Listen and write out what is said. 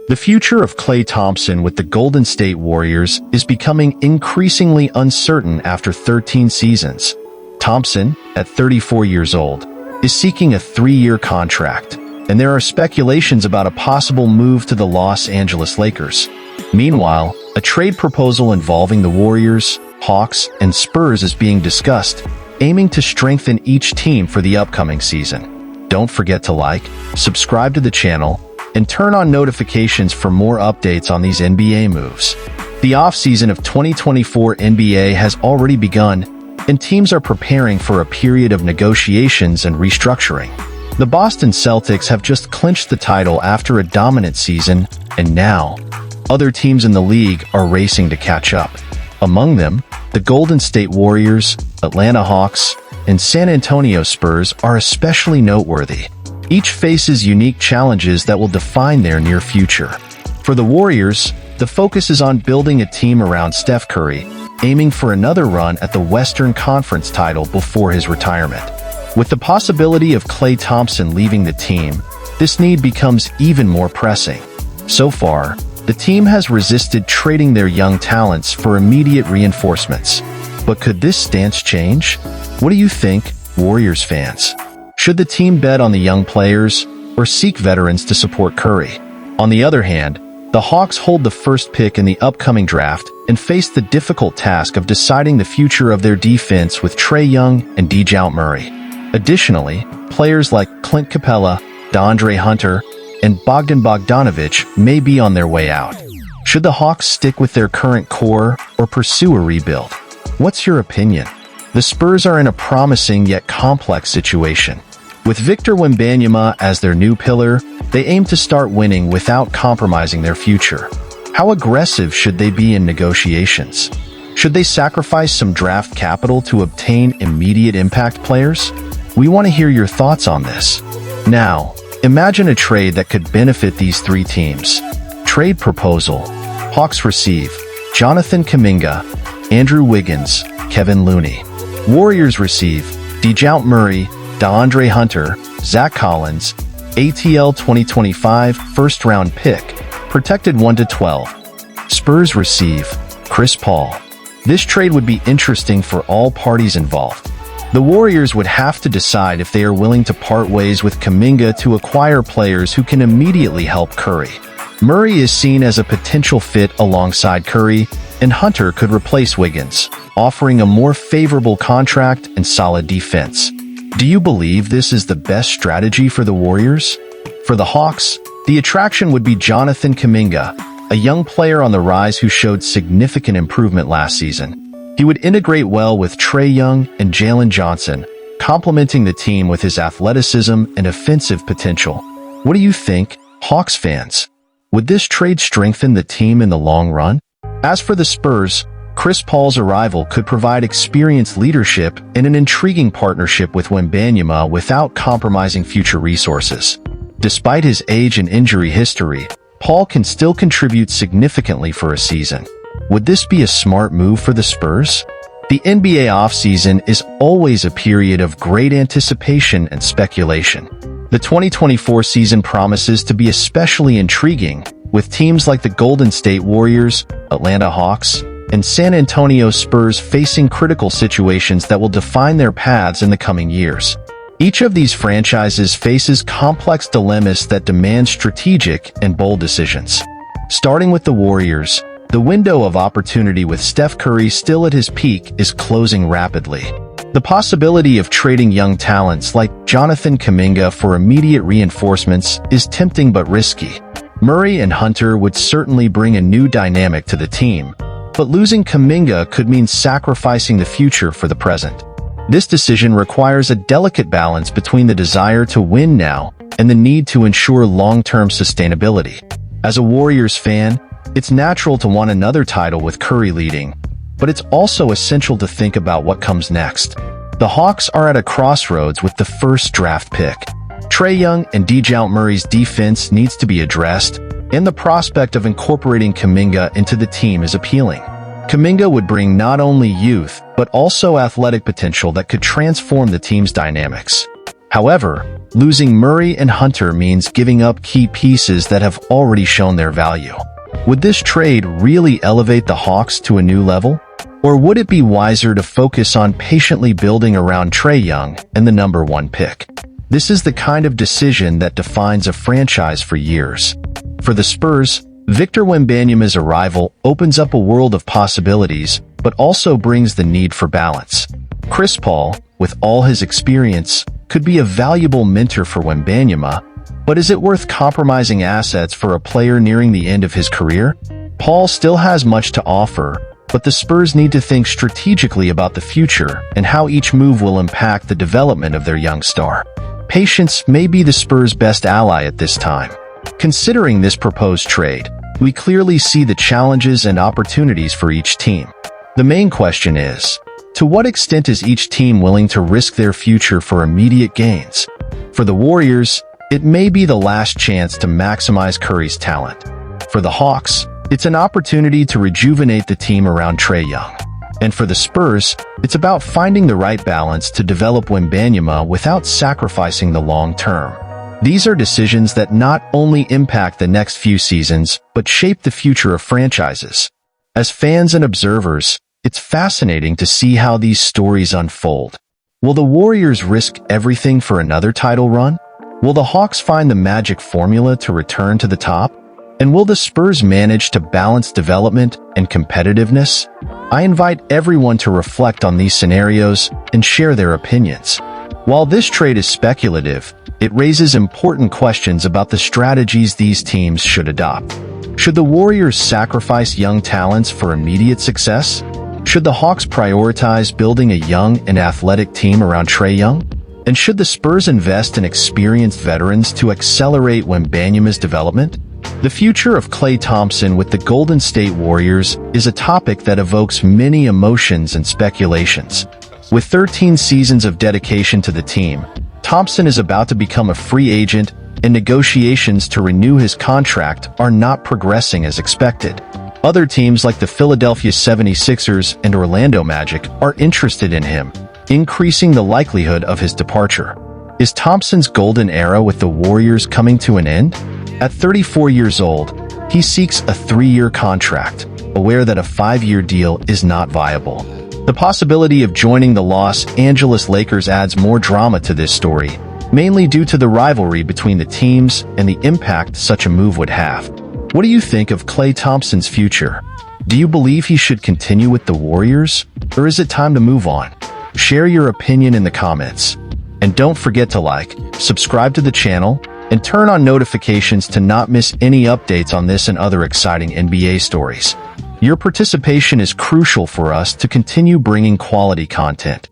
The future of Klay Thompson with the Golden State Warriors is becoming increasingly uncertain after 13 seasons. Thompson, at 34 years old, is seeking a 3-year contract, and there are speculations about a possible move to the Los Angeles Lakers. Meanwhile, a trade proposal involving the Warriors, Hawks, and Spurs is being discussed, aiming to strengthen each team for the upcoming season. Don't forget to like, subscribe to the channel, and turn on notifications for more updates on these NBA moves. The offseason of 2024 NBA has already begun, and teams are preparing for a period of negotiations and restructuring. The Boston Celtics have just clinched the title after a dominant season, and now, other teams in the league are racing to catch up. Among them, the Golden State Warriors, Atlanta Hawks, and San Antonio Spurs are especially noteworthy. Each faces unique challenges that will define their near future. For the Warriors, the focus is on building a team around Steph Curry, aiming for another run at the Western Conference title before his retirement. With the possibility of Klay Thompson leaving the team, this need becomes even more pressing. So far, the team has resisted trading their young talents for immediate reinforcements. But could this stance change? What do you think, Warriors fans? Should the team bet on the young players or seek veterans to support Curry? On the other hand, the Hawks hold the first pick in the upcoming draft and face the difficult task of deciding the future of their defense with Trae Young and DeJounte Murray. Additionally, players like Clint Capella, DeAndre Hunter, and Bogdan Bogdanovic may be on their way out. Should the Hawks stick with their current core or pursue a rebuild? What's your opinion? The Spurs are in a promising yet complex situation. With Victor Wembanyama as their new pillar, they aim to start winning without compromising their future. How aggressive should they be in negotiations? Should they sacrifice some draft capital to obtain immediate impact players? We want to hear your thoughts on this. Now, imagine a trade that could benefit these three teams. Trade proposal. Hawks receive Jonathan Kuminga, Andrew Wiggins, Kevin Looney. Warriors receive DeJounte Murray, DeAndre Hunter, Zach Collins, ATL 2025 first-round pick, protected 1-12. Spurs receive Chris Paul. This trade would be interesting for all parties involved. The Warriors would have to decide if they are willing to part ways with Kuminga to acquire players who can immediately help Curry. Murray is seen as a potential fit alongside Curry, and Hunter could replace Wiggins, offering a more favorable contract and solid defense. Do you believe this is the best strategy for the Warriors? For the Hawks, the attraction would be Jonathan Kuminga, a young player on the rise who showed significant improvement last season. He would integrate well with Trae Young and Jalen Johnson, complementing the team with his athleticism and offensive potential. What do you think, Hawks fans? Would this trade strengthen the team in the long run? As for the Spurs, Chris Paul's arrival could provide experienced leadership and an intriguing partnership with Wembanyama without compromising future resources. Despite his age and injury history, Paul can still contribute significantly for a season. Would this be a smart move for the Spurs? The NBA offseason is always a period of great anticipation and speculation. The 2024 season promises to be especially intriguing, with teams like the Golden State Warriors, Atlanta Hawks, and San Antonio Spurs facing critical situations that will define their paths in the coming years. Each of these franchises faces complex dilemmas that demand strategic and bold decisions. Starting with the Warriors, the window of opportunity with Steph Curry still at his peak is closing rapidly. The possibility of trading young talents like Jonathan Kuminga for immediate reinforcements is tempting but risky. Murray and Hunter would certainly bring a new dynamic to the team, but losing Kuminga could mean sacrificing the future for the present. This decision requires a delicate balance between the desire to win now and the need to ensure long-term sustainability. As a Warriors fan, it's natural to want another title with Curry leading, but it's also essential to think about what comes next. The Hawks are at a crossroads with the first draft pick. Trae Young and DeJounte Murray's defense needs to be addressed, and the prospect of incorporating Kuminga into the team is appealing. Kuminga would bring not only youth, but also athletic potential that could transform the team's dynamics. However, Losing Murray and Hunter means giving up key pieces that have already shown their value. Would this trade really elevate the Hawks to a new level? Or would it be wiser to focus on patiently building around Trae Young and the number 1 pick? This is the kind of decision that defines a franchise for years. For the Spurs, Victor Wembanyama's arrival opens up a world of possibilities, but also brings the need for balance. Chris Paul, with all his experience, could be a valuable mentor for Wembanyama, but is it worth compromising assets for a player nearing the end of his career? Paul still has much to offer, but the Spurs need to think strategically about the future and how each move will impact the development of their young star. Patience may be the Spurs' best ally at this time. Considering this proposed trade, we clearly see the challenges and opportunities for each team. The main question is, to what extent is each team willing to risk their future for immediate gains? For the Warriors, it may be the last chance to maximize Curry's talent. For the Hawks, it's an opportunity to rejuvenate the team around Trae Young. And for the Spurs, it's about finding the right balance to develop Wembanyama without sacrificing the long term. These are decisions that not only impact the next few seasons, but shape the future of franchises. As fans and observers, it's fascinating to see how these stories unfold. Will the Warriors risk everything for another title run? Will the Hawks find the magic formula to return to the top? And will the Spurs manage to balance development and competitiveness? I invite everyone to reflect on these scenarios and share their opinions. While this trade is speculative, it raises important questions about the strategies these teams should adopt. Should the Warriors sacrifice young talents for immediate success? Should the Hawks prioritize building a young and athletic team around Trae Young? And should the Spurs invest in experienced veterans to accelerate Wembanyama's development? The future of Klay Thompson with the Golden State Warriors is a topic that evokes many emotions and speculations. With 13 seasons of dedication to the team, Thompson is about to become a free agent, and negotiations to renew his contract are not progressing as expected. Other teams like the Philadelphia 76ers and Orlando Magic are interested in him, increasing the likelihood of his departure. Is Thompson's golden era with the Warriors coming to an end? At 34 years old, he seeks a 3-year contract, aware that a 5-year deal is not viable. The possibility of joining the Los Angeles Lakers adds more drama to this story, mainly due to the rivalry between the teams and the impact such a move would have. What do you think of Klay Thompson's future? Do you believe he should continue with the Warriors, or is it time to move on? Share your opinion in the comments. And don't forget to like, subscribe to the channel, and turn on notifications to not miss any updates on this and other exciting NBA stories. Your participation is crucial for us to continue bringing quality content.